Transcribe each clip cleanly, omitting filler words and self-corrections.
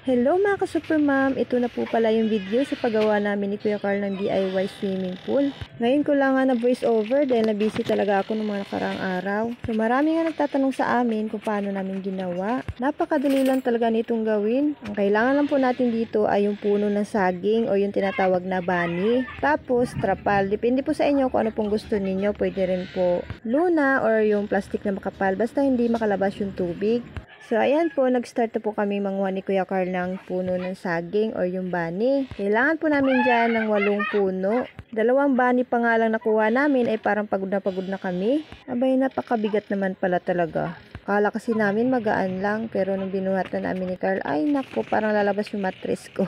Hello mga ka-super mom, ito na po pala yung video sa paggawa namin ni Kuya Carl ng DIY swimming pool. Ngayon ko lang nga na voice over dahil na busy talaga ako ng mga nakaraang araw. So marami nga nagtatanong sa amin kung paano namin ginawa. Napakadali lang talaga nitong gawin. Ang kailangan lang po natin dito ay yung puno ng saging o yung tinatawag na bani. Tapos trapal, depende po sa inyo kung ano pong gusto ninyo. Pwede rin po luna or yung plastic na makapal basta hindi makalabas yung tubig. So, ayan po, nag-start na po kami manguha ni Kuya Carl ng puno ng saging or yung bani. Kailangan po namin dyan ng 8 puno. 2 bani pa nga lang nakuha namin ay parang pagod na kami. Abay, napakabigat naman pala talaga. Kala kasi namin magaan lang, pero nung binuhat na namin ni Carl, ay nako, parang lalabas yung mattress ko.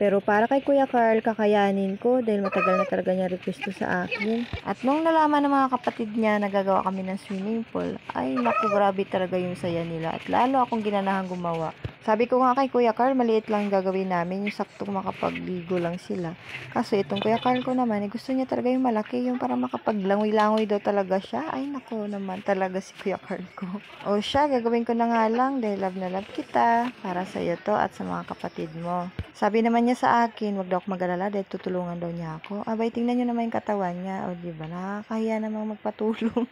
Pero para kay Kuya Carl, kakayanin ko dahil matagal na talaga niya request sa akin. At nung nalaman ng mga kapatid niya na gagawa kami ng swimming pool, ay naku, grabe talaga yung saya nila. At lalo akong ginanahan gumawa. Sabi ko nga kay Kuya Carl, maliit lang gagawin namin, yung saktong makapagligo lang sila. Kaso itong Kuya Carl ko naman, gusto niya talaga yung malaki, yung para makapaglangoy-langoy daw talaga siya. Ay nako naman talaga si Kuya Carl ko. O siya, gagawin ko na nga lang dahil love na love kita. Para sa iyo to at sa mga kapatid mo. Sabi naman niya sa akin, wag daw ako mag-alala dahil tutulungan daw niya ako. Abay, tingnan niyo naman yung katawan niya. O diba, nakakahiya namang magpatulong.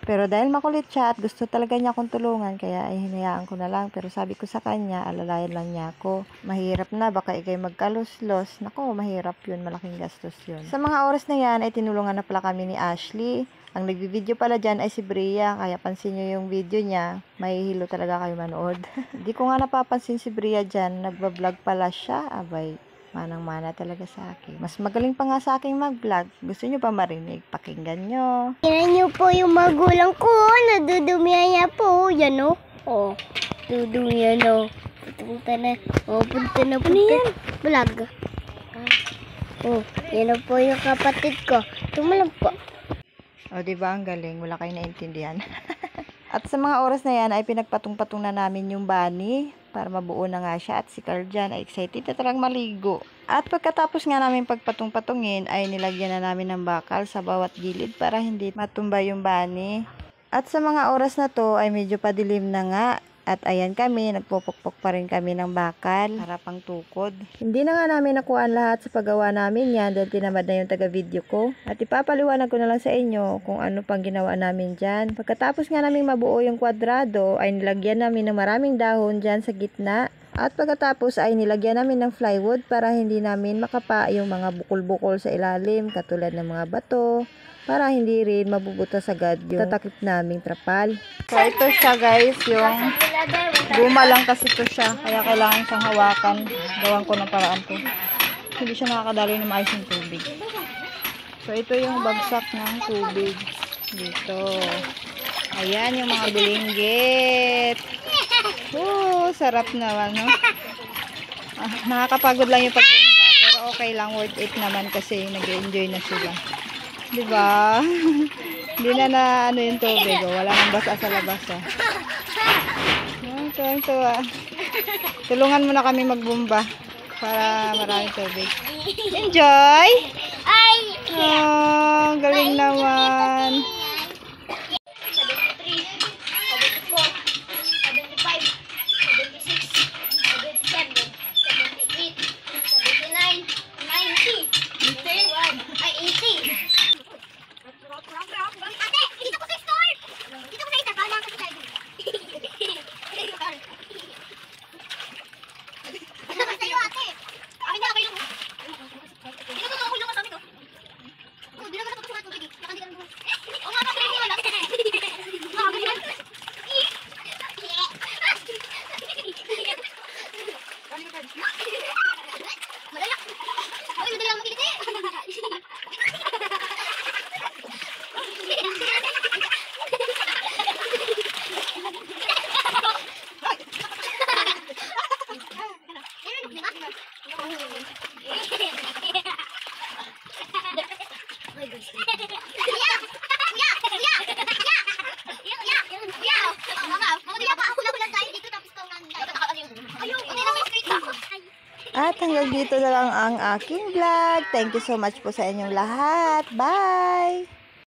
Pero dahil makulit siya at gusto talaga niya akong tulungan, kaya ay hinayaan ko na lang. Pero sabi ko sa kanya, alalayan lang niya ako. Mahirap na, baka ikay magkaluslos. Nako, mahirap yun, malaking gastos yun. Sa mga oras na yan, ay tinulungan na pala kami ni Ashley. Ang nagbi-video pala dyan ay si Bria, kaya pansin nyo yung video niya, mahihilo talaga kayo manood. Di ko nga napapansin si Bria dyan, nagbablog pala siya, abay. Manang-mana talaga sa akin. Mas magaling pa nga sa akin mag-vlog. Gusto nyo pa marinig? Pakinggan nyo. Tingnan nyo po yung magulang ko. Nadudumihan niya po. Yan o. Oh. Dudumihan o. Punta na. Oh, punta na. Vlog. Oh, yan po yung kapatid ko. Tumalang po. O, diba? Ang galing. Wala kayo naintindihan. At sa mga oras na yan, ay pinagpatong-patong na namin yung bani para mabuo na nga siya. At si Carl dyan ay excited na talagang maligo. At pagkatapos nga namin pagpatong-patungin, ay nilagyan na namin ng bakal sa bawat gilid para hindi matumba yung bani. At sa mga oras na to, ay medyo padilim na nga. At ayan kami, nagpupukpok pa rin kami ng bakal para pang tukod. Hindi na nga namin nakuhaan lahat sa paggawa namin yan dahil tinamad na yung taga-video ko. At ipapaliwanag ko na lang sa inyo kung ano pang ginawa namin dyan. Pagkatapos nga namin mabuo yung kwadrado, ay nilagyan namin ng maraming dahon dyan sa gitna. At pagkatapos ay nilagyan namin ng plywood para hindi namin makapa yung mga bukol-bukol sa ilalim katulad ng mga bato. Para hindi rin mabubutas agad yung tatakip naming trapal. So ito siya guys, yung guma lang kasi ito siya. Kaya kailangan siyang hawakan. Gawan ko ng paraan ko. Hindi siya makakadali ng maayos ng tubig. So ito yung bagsak ng tubig. Dito. Ayan yung mga bilinggit. Sarap naman, no? Nakakapagod lang yung pagbumba. Pero okay lang, worth it naman kasi nag-enjoy na sila. Diba? Hindi na ano yung tubig. Wala nang basa sa labas. Tuwang-tuwa. Tulungan mo na kami magbumba para maraming tubig. Enjoy! Oh, galing naman. At hanggang dito na lang ang aking vlog. Thank you so much po sa inyong lahat. Bye!